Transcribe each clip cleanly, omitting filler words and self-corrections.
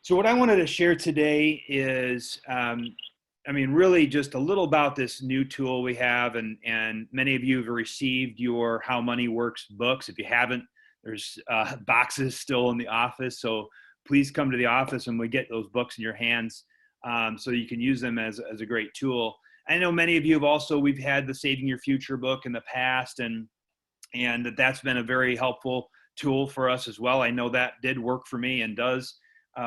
So what I wanted to share today is, really just a little about this new tool we have, and many of you have received your How Money Works books. If you haven't, there's boxes still in the office, so please come to the office and we get those books in your hands so you can use them as a great tool. I know many of you have also, we've had the Saving Your Future book in the past, and that's been a very helpful tool for us as well. I know that did work for me and does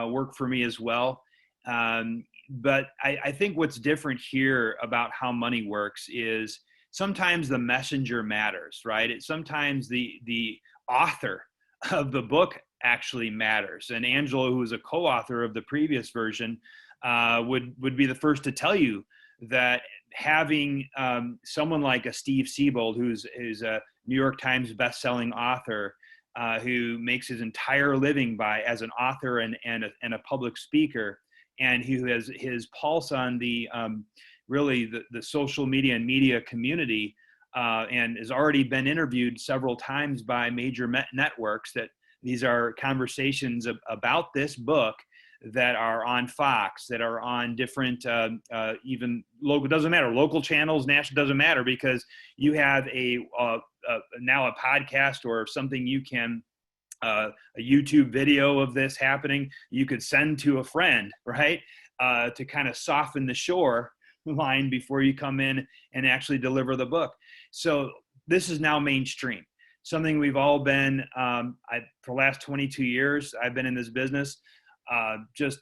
work for me as well. But I think what's different here about How Money Works is sometimes the messenger matters, right? Sometimes the author of the book actually matters. And Angela, who was a co-author of the previous version, would be the first to tell you that having someone like a Steve Siebold, who's a New York Times best-selling author, who makes his entire living as an author and a public speaker, and who has his pulse on the social media and media community, and has already been interviewed several times by major networks. That these are conversations about this book that are on Fox, that are on different, even local, doesn't matter, local channels, national, doesn't matter, because you have now a podcast or something you can, a YouTube video of this happening, you could send to a friend, right? To kind of soften the shore line before you come in and actually deliver the book. So this is now mainstream. Something we've all been, for the last 22 years, I've been in this business, just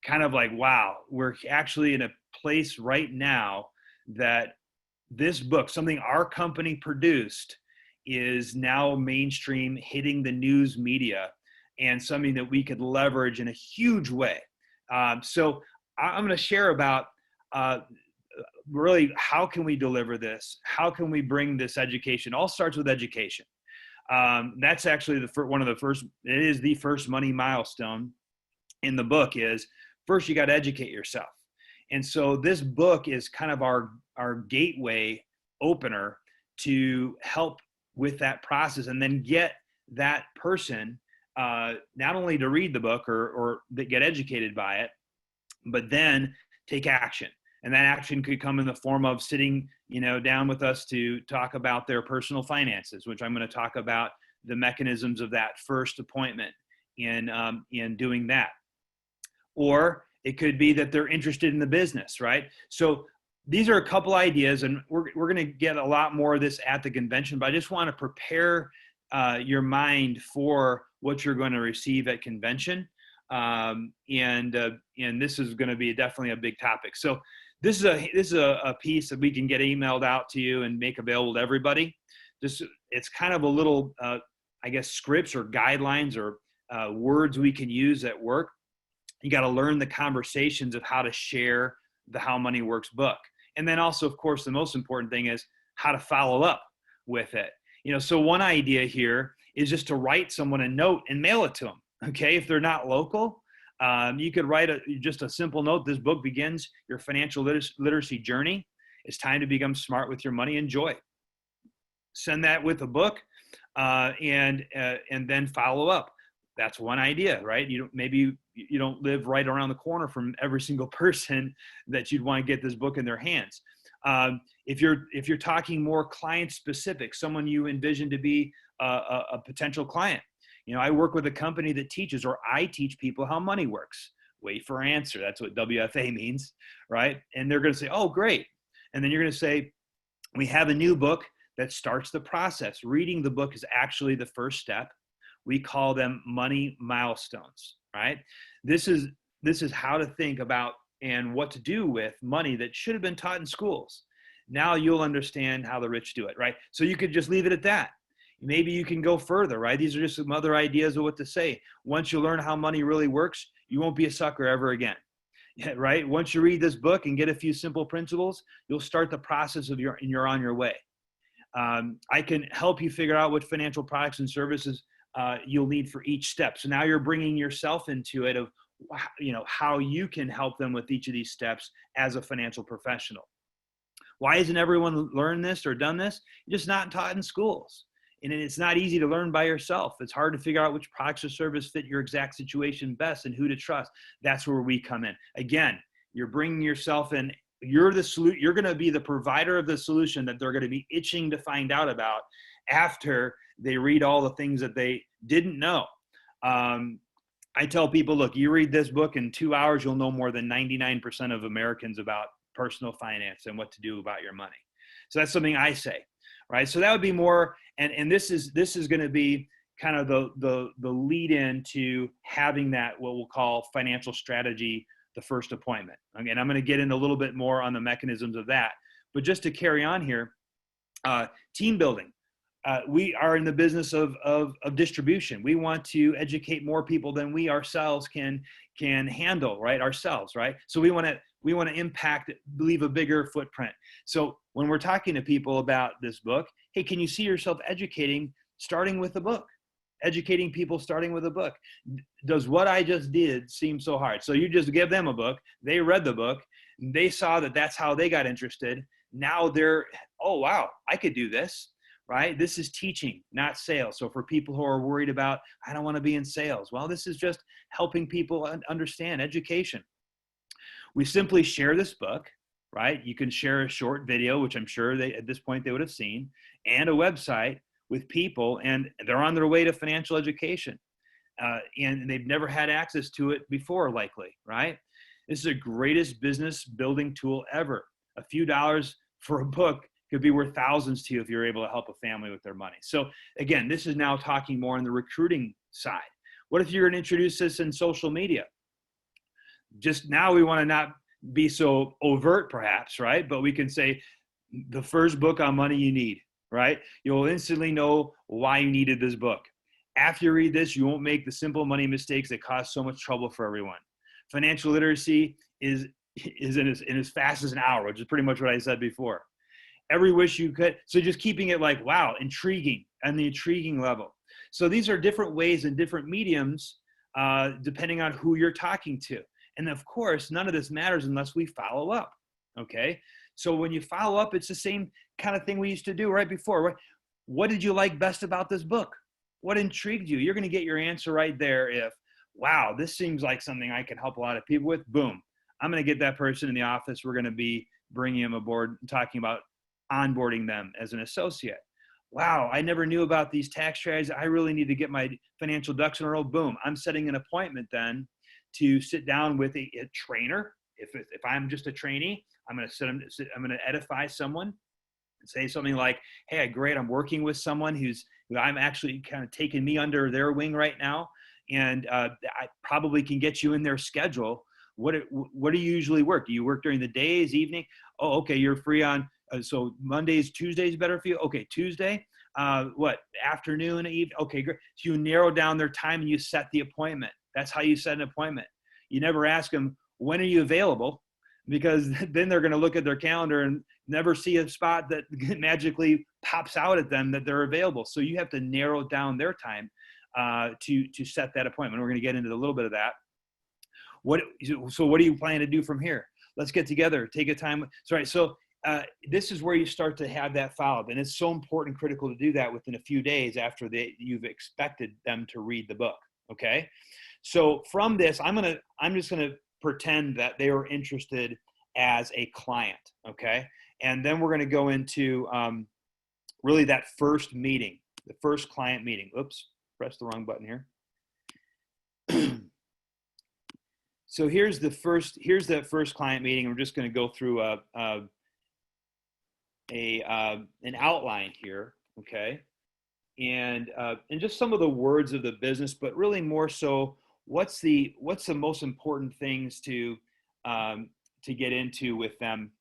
kind of like, wow, we're actually in a place right now that this book, something our company produced, is now mainstream, hitting the news media, and something that we could leverage in a huge way. So I'm going to share about really how can we deliver this? How can we bring this education? All starts with education. That's actually one of the first, it is the first money milestone in the book, is first you got to educate yourself. And so this book is kind of our gateway opener to help with that process, and then get that person not only to read the book or get educated by it, but then take action. And that action could come in the form of sitting, down with us to talk about their personal finances, which I'm going to talk about the mechanisms of that first appointment in doing that. Or it could be that they're interested in the business, right? So these are a couple ideas, and we're going to get a lot more of this at the convention, but I just want to prepare your mind for what you're going to receive at convention. And this is going to be definitely a big topic. So this is a piece that we can get emailed out to you and make available to everybody. It's kind of a little, scripts or guidelines or words we can use at work. You got to learn the conversations of how to share the How Money Works book. And then also, of course, the most important thing is how to follow up with it. So one idea here is just to write someone a note and mail it to them. Okay, if they're not local, you could write just a simple note. This book begins your financial literacy journey. It's time to become smart with your money. Enjoy. Send that with a book, and then follow up. That's one idea, right? Maybe you don't live right around the corner from every single person that you'd want to get this book in their hands. If you're talking more client specific, someone you envision to be a potential client. I work with a company that teaches, or I teach people how money works. Wait for answer. That's what WFA means, right? And they're going to say, oh, great. And then you're going to say, we have a new book that starts the process. Reading the book is actually the first step. We call them money milestones, right? This is how to think about and what to do with money that should have been taught in schools. Now you'll understand how the rich do it, right? So you could just leave it at that. Maybe you can go further, right? These are just some other ideas of what to say. Once you learn how money really works, you won't be a sucker ever again, right? Once you read this book and get a few simple principles, you'll start the process and you're on your way. I can help you figure out what financial products and services you'll need for each step. So now you're bringing yourself into it of, how you can help them with each of these steps as a financial professional. Why hasn't everyone learned this or done this? Just not taught in schools. And it's not easy to learn by yourself. It's hard to figure out which products or service fit your exact situation best and who to trust. That's where we come in. Again, you're bringing yourself in. You're the solution. You're going to be the provider of the solution that they're going to be itching to find out about after they read all the things that they didn't know. I tell people, look, you read this book in 2 hours, you'll know more than 99% of Americans about personal finance and what to do about your money. So that's something I say, right? So that would be more, and this is going to be kind of the lead in to having that, what we'll call financial strategy, the first appointment. Again, I'm going to get in a little bit more on the mechanisms of that, but just to carry on here, team building. We are in the business of distribution. We want to educate more people than we ourselves can handle, right? Ourselves, right? So we want to impact, leave a bigger footprint. So when we're talking to people about this book, hey, can you see yourself educating, starting with a book? Educating people starting with a book. Does what I just did seem so hard? So you just give them a book, they read the book, they saw that that's how they got interested. Now they're, oh wow, I could do this. Right? This is teaching, not sales. So for people who are worried about, I don't want to be in sales. Well, this is just helping people understand education. We simply share this book, right? You can share a short video, which I'm sure at this point they would have seen, and a website with people, and they're on their way to financial education. And they've never had access to it before, likely, right? This is the greatest business building tool ever. A few dollars for a book could be worth thousands to you if you're able to help a family with their money. So again, this is now talking more on the recruiting side. What if you're going to introduce this in social media? Just now we want to not be so overt perhaps, right? But we can say the first book on money you need, right? You'll instantly know why you needed this book. After you read this, you won't make the simple money mistakes that cause so much trouble for everyone. Financial literacy is in as fast as an hour, which is pretty much what I said before. Every wish you could. So just keeping it like, wow, intriguing, and the intriguing level. So these are different ways and different mediums depending on who you're talking to. And of course, none of this matters unless we follow up, okay? So when you follow up, it's the same kind of thing we used to do right before. Right? What did you like best about this book? What intrigued you? You're gonna get your answer right there if, wow, this seems like something I can help a lot of people with, boom. I'm gonna get that person in the office. We're gonna be bringing them aboard and talking about onboarding them as an associate. Wow, I never knew about these tax strategies. I really need to get my financial ducks in a row. Boom, I'm setting an appointment then to sit down with a trainer. If I'm just a trainee, I'm going to edify someone and say something like, hey, great, I'm working with someone who I'm actually kind of taking me under their wing right now. And I probably can get you in their schedule. What do you usually work? Do you work during the days, evening? Oh, okay, you're free on, so Mondays, Tuesdays better for you? Okay, Tuesday, what, afternoon, evening? Okay, great. So you narrow down their time and you set the appointment. That's how you set an appointment. You never ask them, when are you available? Because then they're gonna look at their calendar and never see a spot that magically pops out at them that they're available. So you have to narrow down their time to set that appointment. We're gonna get into a little bit of that. So what do you plan to do from here? Let's get together, take a time. So this is where you start to have that follow-up, and it's so important, critical to do that within a few days after you've expected them to read the book. Okay, so from this, I'm just gonna pretend that they were interested as a client. Okay, and then we're gonna go into really that first meeting, the first client meeting. Oops, pressed the wrong button here. So here's that first client meeting. We're just going to go through an outline here, okay, and just some of the words of the business, but really more so, what's the most important things to get into with them,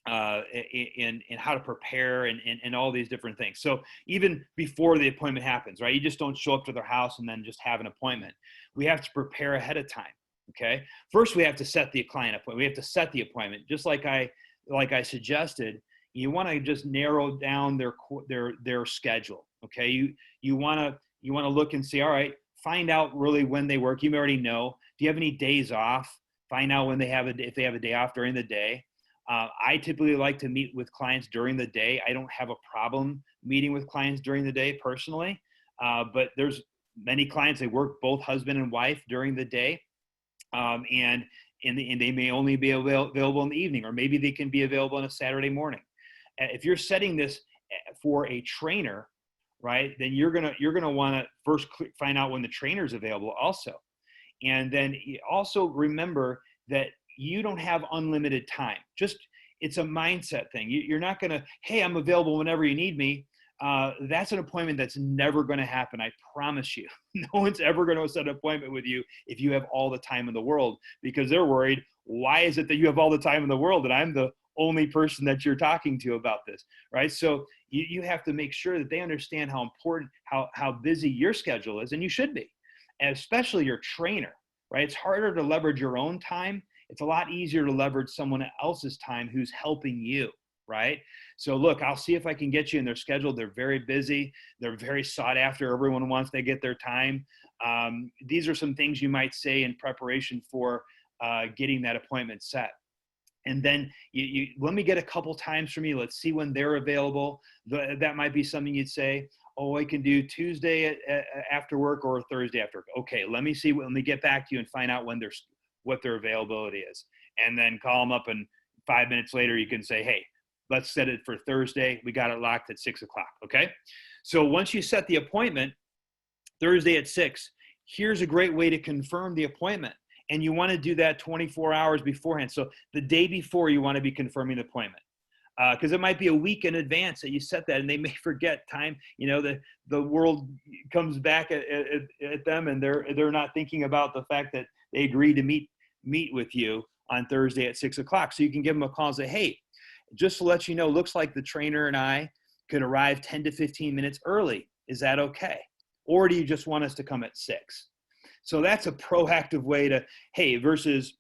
in how to prepare and all these different things. So even before the appointment happens, right? You just don't show up to their house and then just have an appointment. We have to prepare ahead of time. Okay. First, we have to set the client appointment. We have to set the appointment, just like I suggested. You want to just narrow down their schedule. Okay. You want to look and see. All right. Find out really when they work. You already know. Do you have any days off? Find out when if they have a day off during the day. I typically like to meet with clients during the day. I don't have a problem meeting with clients during the day personally, but there's many clients, they work both husband and wife during the day, and they may only be available in the evening, or maybe they can be available on a Saturday morning. If you're setting this for a trainer, right, then you're gonna want to first find out when the trainer is available also. And then also remember that you don't have unlimited time. It's a mindset thing. You're not gonna, hey, I'm available whenever you need me. That's an appointment that's never going to happen. I promise you. No one's ever going to set an appointment with you if you have all the time in the world, because they're worried, why is it that you have all the time in the world and I'm the only person that you're talking to about this, right? So you have to make sure that they understand how important, how busy your schedule is, and you should be, and especially your trainer, right? It's harder to leverage your own time. It's a lot easier to leverage someone else's time who's helping you, right? So look, I'll see if I can get you in their schedule. They're very busy. They're very sought after. Everyone wants to get their time. These are some things you might say in preparation for getting that appointment set. And then you let me get a couple times from you. Let's see when they're available. That might be something you'd say, oh, I can do Tuesday after work or Thursday after work. Okay, let me see. Let me get back to you and find out what their availability is. And then call them up, and 5 minutes later you can say, hey, let's set it for Thursday. We got it locked at 6 o'clock. Okay. So once you set the appointment, Thursday at 6, here's a great way to confirm the appointment. And you want to do that 24 hours beforehand. So the day before, you want to be confirming the appointment. Because it might be a week in advance that you set that, and they may forget time. You know, the world comes back at them, and they're not thinking about the fact that they agreed to meet with you on Thursday at 6 o'clock. So you can give them a call and say, hey, just to let you know, looks like the trainer and I could arrive 10 to 15 minutes early. Is that okay? Or do you just want us to come at 6? So that's a proactive way to, hey, versus,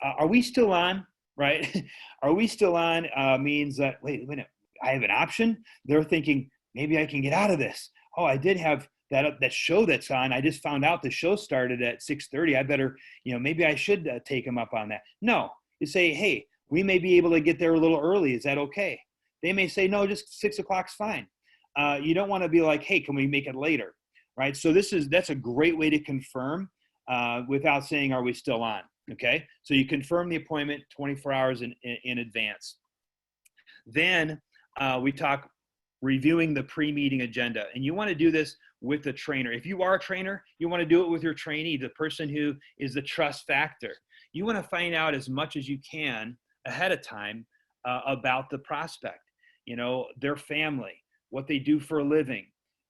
are we still on, right? Are we still on means that, wait a minute, I have an option. They're thinking, maybe I can get out of this. Oh, I did have that show that's on. I just found out the show started at 6:30. I better, maybe I should take them up on that. No, you say, hey, we may be able to get there a little early. Is that okay? They may say, no, just 6 o'clock's fine. You don't want to be like, hey, can we make it later? Right? So that's a great way to confirm without saying, are we still on? Okay. So you confirm the appointment 24 hours in advance. Then we talk reviewing the pre-meeting agenda. And you want to do this with the trainer. If you are a trainer, you want to do it with your trainee, the person who is the trust factor. You want to find out as much as you can ahead of time about the prospect, their family, what they do for a living,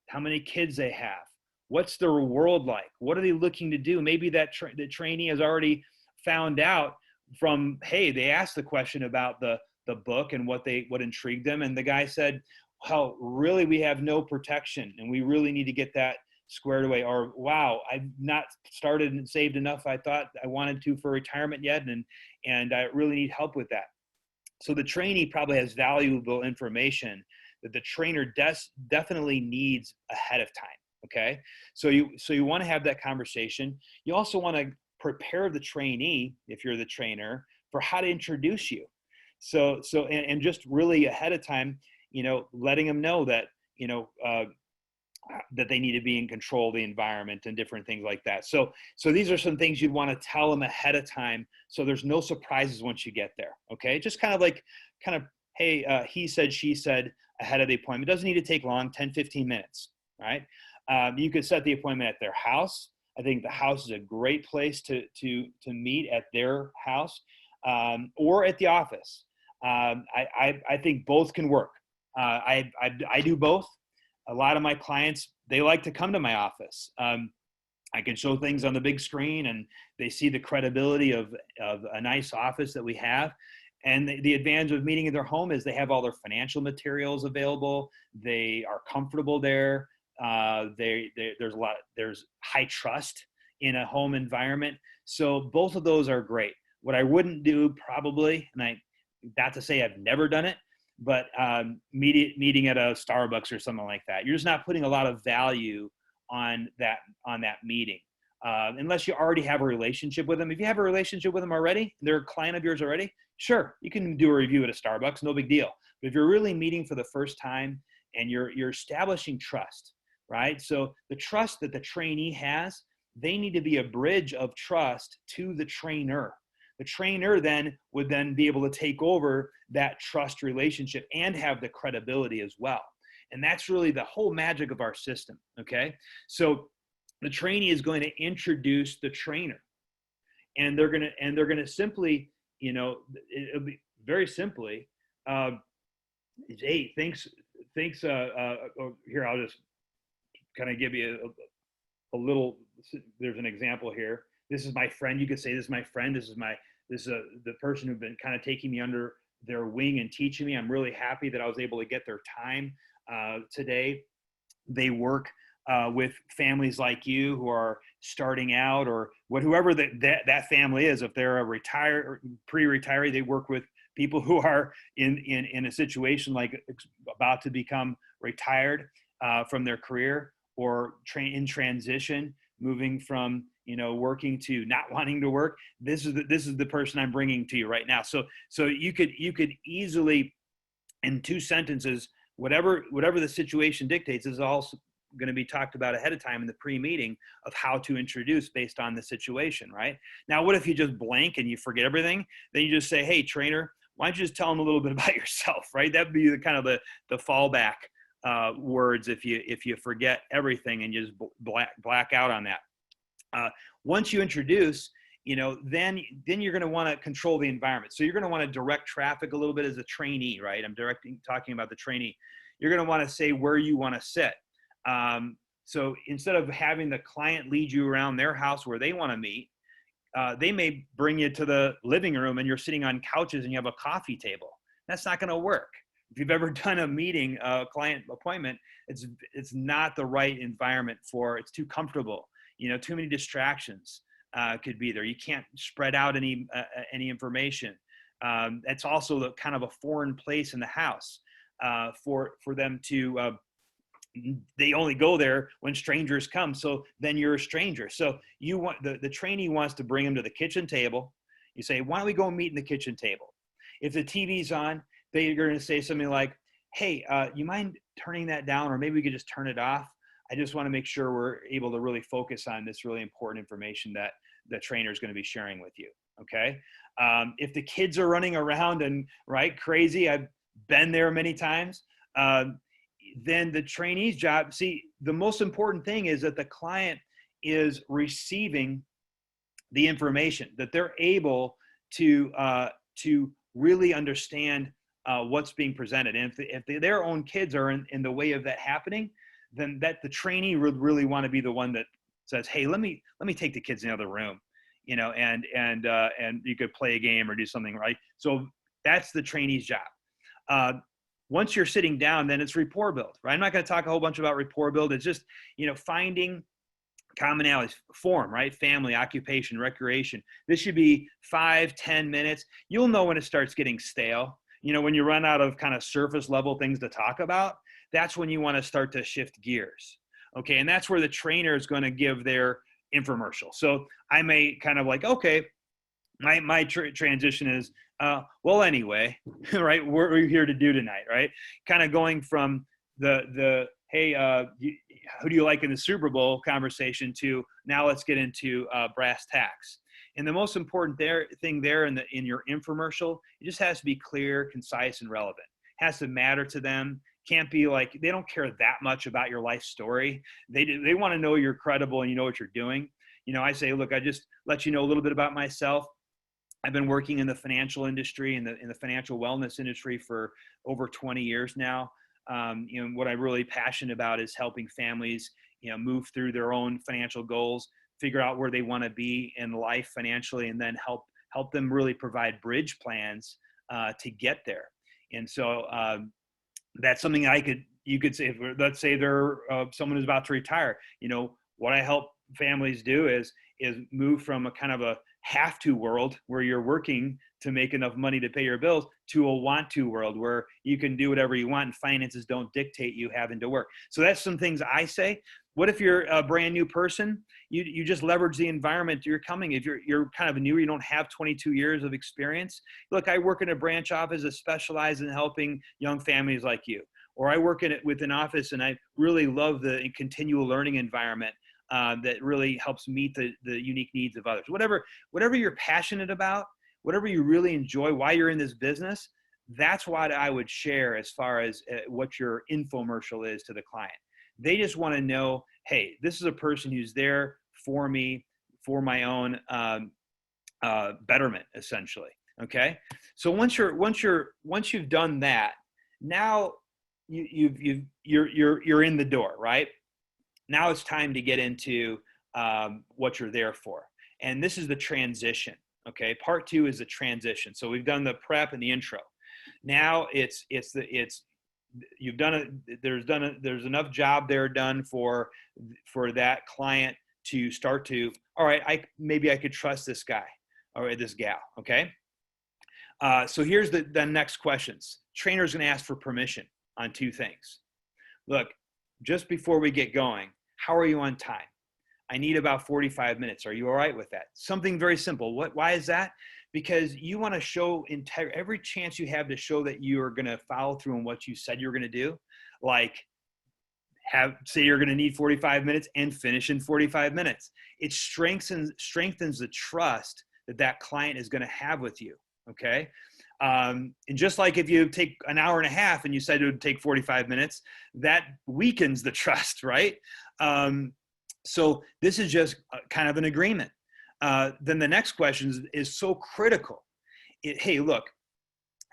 how many kids they have, what's their world like, what are they looking to do? Maybe the trainee has already found out from, hey, they asked the question about the book and what intrigued them, and the guy said, well, really, we have no protection and we really need to get that squared away. Or, wow, I've not started and saved enough I thought I wanted to for retirement yet, and I really need help with that. So the trainee probably has valuable information that the trainer definitely needs ahead of time. Okay, so you want to have that conversation. You also want to prepare the trainee, if you're the trainer, for how to introduce you. So just really ahead of time, letting them know that that they need to be in control of the environment and different things like that. So these are some things you'd want to tell them ahead of time, so there's no surprises once you get there. Okay, just kind of hey, he said, she said ahead of the appointment. It doesn't need to take long, 10-15 minutes. Right? You could set the appointment at their house. I think the house is a great place to meet, at their house, or at the office. I think both can work. I do both. A lot of my clients, they like to come to my office. I can show things on the big screen, and they see the credibility of a nice office that we have. And the advantage of meeting in their home is they have all their financial materials available. They are comfortable there. There's high trust in a home environment. So both of those are great. What I wouldn't do probably, and not to say I've never done it, but meeting at a Starbucks or something like that. You're just not putting a lot of value on that meeting. Unless you already have a relationship with them. If you have a relationship with them already, they're a client of yours already, sure, you can do a review at a Starbucks, no big deal. But if you're really meeting for the first time and you're establishing trust, right? So the trust that the trainee has, they need to be a bridge of trust to the trainer. The trainer then would then be able to take over that trust relationship and have the credibility as well. And that's really the whole magic of our system, okay? So the trainee is going to introduce the trainer, and they're going to simply, it'll be very simply, hey, thanks. Here, I'll just kind of give you a little. There's an example here. This is my friend. You could say this is my friend. This is the person who's been kind of taking me under their wing and teaching me. I'm really happy that I was able to get their time today. They work with families like you who are starting out, or whoever that family is. If they're a pre-retiree, they work with people who are in a situation like about to become retired from their career, or in transition, moving from working to not wanting to work. This is the person I'm bringing to you right now. So you could easily, in 2 sentences, whatever the situation dictates, is also going to be talked about ahead of time in the pre-meeting of how to introduce based on the situation, right? Now, what if you just blank and you forget everything? Then you just say, hey, trainer, why don't you just tell them a little bit about yourself, right? That'd be the kind of the fallback words if you forget everything and you just black out on that. Once you introduce, then you're going to want to control the environment. So you're going to want to direct traffic a little bit as a trainee, right? I'm talking about the trainee. You're going to want to say where you want to sit. So instead of having the client lead you around their house where they want to meet, they may bring you to the living room and you're sitting on couches and you have a coffee table. That's not going to work. If you've ever done a meeting, a client appointment, it's not the right environment it's too comfortable. Too many distractions could be there. You can't spread out any information. That's also kind of a foreign place in the house for them to. They only go there when strangers come. So then you're a stranger. So you want the trainee wants to bring them to the kitchen table. You say, why don't we go meet in the kitchen table? If the TV's on, they're going to say something like, hey, you mind turning that down? Or maybe we could just turn it off. I just want to make sure we're able to really focus on this really important information that the trainer is going to be sharing with you. Okay. If the kids are running around and crazy, I've been there many times. Then the trainee's job, the most important thing is that the client is receiving the information, that they're able to really understand what's being presented. And if their own kids are in the way of that happening, then that the trainee would really want to be the one that says, hey, let me take the kids in the other room, and you could play a game or do something, right? So that's the trainee's job. Once you're sitting down, then it's rapport build, right? I'm not going to talk a whole bunch about rapport build. It's just, finding commonalities, form, right? Family, occupation, recreation. This should be 5-10 minutes. You'll know when it starts getting stale. When you run out of kind of surface level things to talk about, that's when you want to start to shift gears. Okay. And that's where the trainer is going to give their infomercial. So I may kind of okay, my transition is, well, anyway, right, what we're here to do tonight, right? Kind of going from the hey, who do you like in the Super Bowl conversation to now let's get into brass tacks. And the most important thing there in your infomercial, it just has to be clear, concise, and relevant. It has to matter to them. Can't be they don't care that much about your life story. They want to know you're credible and you know what you're doing. I say, look, I just let you know a little bit about myself. I've been working in the financial industry, in the financial wellness industry for over 20 years now. What I'm really passionate about is helping families, move through their own financial goals, figure out where they want to be in life financially, and then help them really provide bridge plans to get there. And so that's something you could say, let's say they're someone who's about to retire. What I help families do is move from a kind of a have to world where you're working to make enough money to pay your bills to a want to world where you can do whatever you want and finances don't dictate you having to work. So that's some things I say. What if you're a brand new person? You just leverage the environment you're coming. If you're kind of new, you don't have 22 years of experience. Look, I work in a branch office that specializes in helping young families like you. or I work in it with an office and I really love the continual learning environment that really helps meet the unique needs of others. Whatever you're passionate about, whatever you really enjoy, why you're in this business, that's what I would share as far as what your infomercial is to the client. They just want to know, hey, this is a person who's there for me, for my own betterment, essentially. Okay. So once you've done that, now you're in the door, right? Now it's time to get into what you're there for. And this is the transition. Okay. Part 2 is the transition. So we've done the prep and the intro. Now you've done it. There's enough job there done for that client to start to, all right, maybe I could trust this guy or this gal. Okay. So here's the next questions. Trainer's going to ask for permission on 2 things. Look, just before we get going, how are you on time? I need about 45 minutes. Are you all right with that? Something very simple. Why is that? Because you want to show every chance you have to show that you are going to follow through on what you said you're going to do. Like say you're going to need 45 minutes and finish in 45 minutes. It strengthens the trust that client is going to have with you. Okay. And just like if you take an hour and a half and you said it would take 45 minutes, that weakens the trust, right? So this is just kind of an agreement. Then the next question is so critical. Hey, look,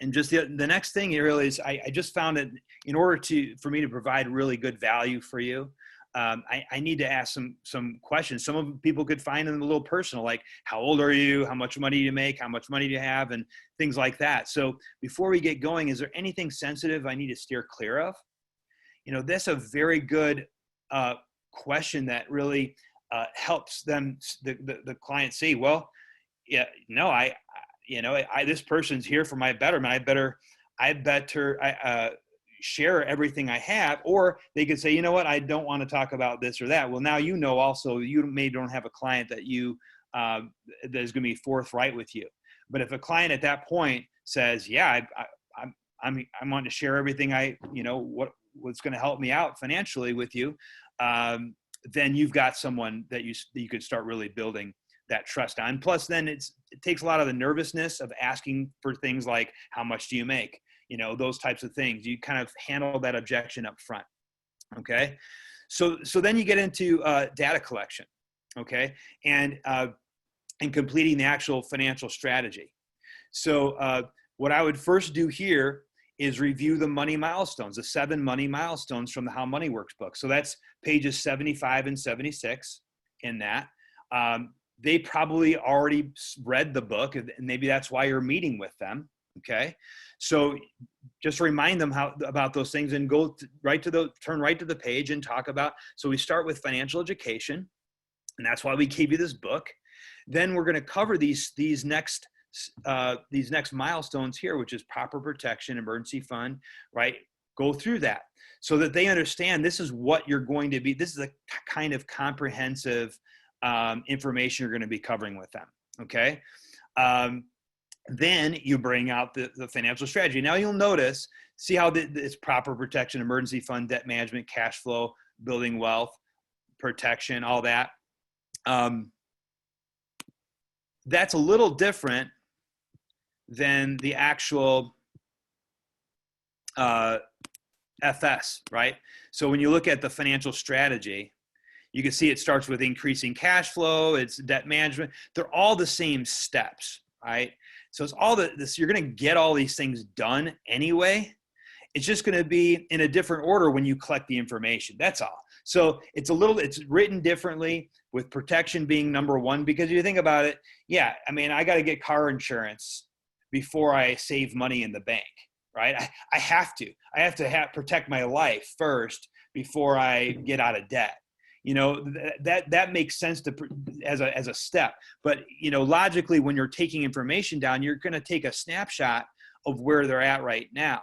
and just the next thing really is I just found that in order for me to provide really good value for you, I need to ask some questions. Some of people could find them a little personal, like how old are you? How much money do you make? How much money do you have? And things like that. So before we get going, is there anything sensitive I need to steer clear of? That's a very good question that really helps them, the client see, well, yeah, no, this person's here for my betterment. I better share everything I have. Or they could say, you know what, I don't want to talk about this or that. Well, now also you don't have a client that that is going to be forthright with you. But if a client at that point says, yeah, I want to share everything what's going to help me out financially with you, then you've got someone that you could start really building that trust on. Plus, then it takes a lot of the nervousness of asking for things like, how much do you make? Those types of things. You kind of handle that objection up front. Okay. So then you get into data collection. Okay. And completing the actual financial strategy. So what I would first do here is review the money milestones, the 7 money milestones from the How Money Works book. So that's pages 75 and 76 in that. They probably already read the book, and maybe that's why you're meeting with them. Okay. So just remind them about those things and turn right to the page and talk about. So we start with financial education, and that's why we gave you this book. Then we're going to cover these next milestones here, which is proper protection, emergency fund, right? Go through that so that they understand this is what you're going to be. This is the kind of comprehensive information you're going to be covering with them. Okay. Then you bring out the financial strategy. Now you'll notice, see how it's proper protection, emergency fund, debt management, cash flow, building wealth, protection, all that. That's a little different than the actual FS, right? So when you look at the financial strategy, you can see it starts with increasing cash flow, it's debt management. They're all the same steps, right? So it's all this, you're going to get all these things done anyway. It's just going to be in a different order when you collect the information. That's all. So it's written differently, with protection being number 1, because you think about it. Yeah. I mean, I got to get car insurance before I save money in the bank, right? I have to protect my life first before I get out of debt. That makes sense as a step, but logically, when you're taking information down, you're going to take a snapshot of where they're at right now.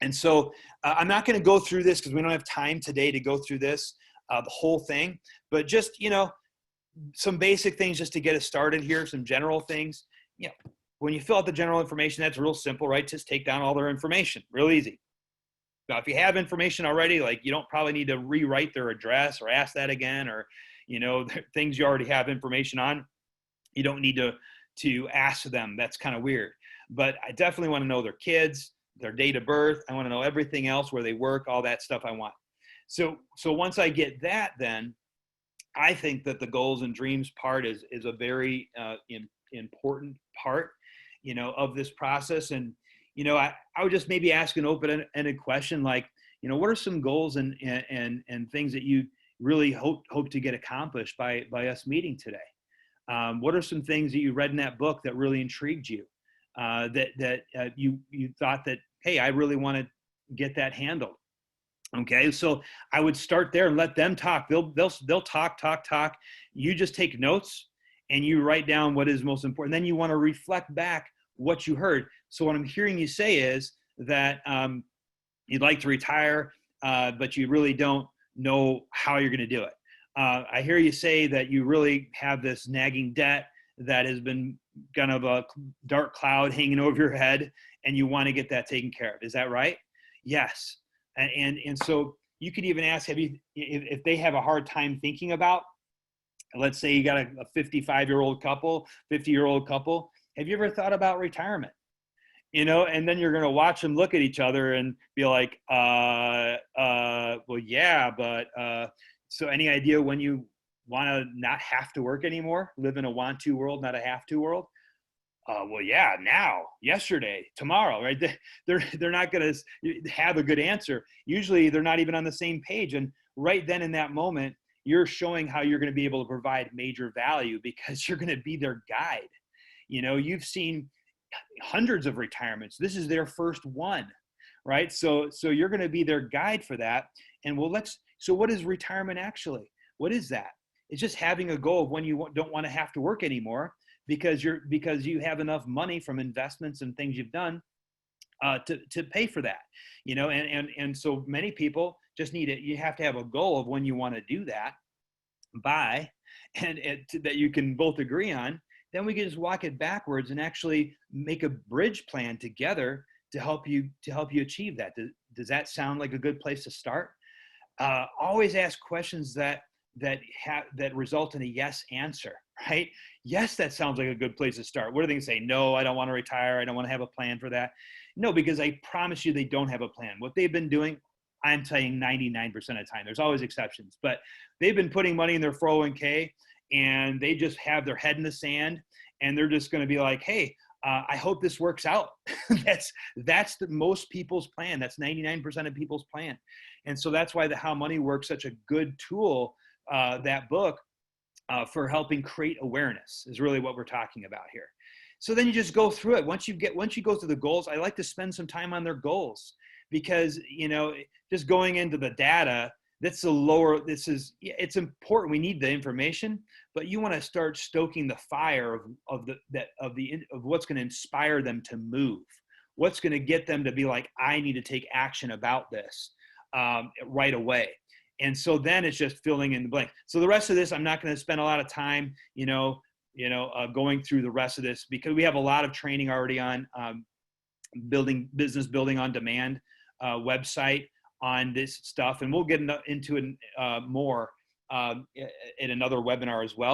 And so I'm not going to go through this because we don't have time today to go through this, the whole thing, but just, some basic things just to get us started here, some general things. When you fill out the general information, that's real simple, right? Just take down all their information, real easy. Now, if you have information already, like you don't probably need to rewrite their address or ask that again, or, things you already have information on, you don't need to ask them. That's kind of weird. But I definitely want to know their kids, their date of birth. I want to know everything else, where they work, all that stuff I want. So once I get that, then I think that the goals and dreams part is a very important part, of this process. And, I would just maybe ask an open-ended question like, what are some goals and things that you really hope to get accomplished by us meeting today? What are some things that you read in that book that really intrigued you? That you thought that, hey, I really want to get that handled. Okay, so I would start there and let them talk. They'll talk. You just take notes and you write down what is most important. Then you want to reflect back what you heard. So what I'm hearing you say is that you'd like to retire, but you really don't know how you're going to do it. I hear you say that you really have this nagging debt that has been kind of a dark cloud hanging over your head, and you want to get that taken care of. Is that right? Yes. And so you could even ask, if they have a hard time thinking about, let's say you got a 55-year-old couple, 50-year-old couple, have you ever thought about retirement? And then you're going to watch them look at each other and be like, well, yeah, but so any idea when you want to not have to work anymore, live in a want-to world, not a have-to world? Well, yeah, now, yesterday, tomorrow, right? They're not going to have a good answer. Usually they're not even on the same page. And right then in that moment, you're showing how you're going to be able to provide major value, because you're going to be their guide. You've seen hundreds of retirements. This is their first one, right? So you're going to be their guide for that. And so what is retirement actually? What is that? It's just having a goal of when you don't want to have to work anymore, because you have enough money from investments and things you've done to pay for that, and so many people just need it. You have to have a goal of when you want to do that by, and that you can both agree on. Then we can just walk it backwards and actually make a bridge plan together to help you achieve that. Does that sound like a good place to start? Always ask questions that result in a yes answer, right? Yes, that sounds like a good place to start. What are they going to say? No, I don't want to retire. I don't want to have a plan for that. No, because I promise you they don't have a plan. What they've been doing, I'm saying 99% of the time, there's always exceptions, but they've been putting money in their 401k, and they just have their head in the sand, and they're just going to be like, hey, I hope this works out. That's most people's plan. That's 99% of people's plan. And so that's why the How Money Works, such a good tool, that book, for helping create awareness, is really what we're talking about here. So then you just go through it. Once you go through the goals, I like to spend some time on their goals, because, just going into the data, it's important. We need the information, but you want to start stoking the fire of what's going to inspire them to move. What's going to get them to be like, I need to take action about this right away. And so then it's just filling in the blank. So the rest of this, I'm not going to spend a lot of time, going through the rest of this, because we have a lot of training already on business building on demand website on this stuff. And we'll get into it more in another webinar as well.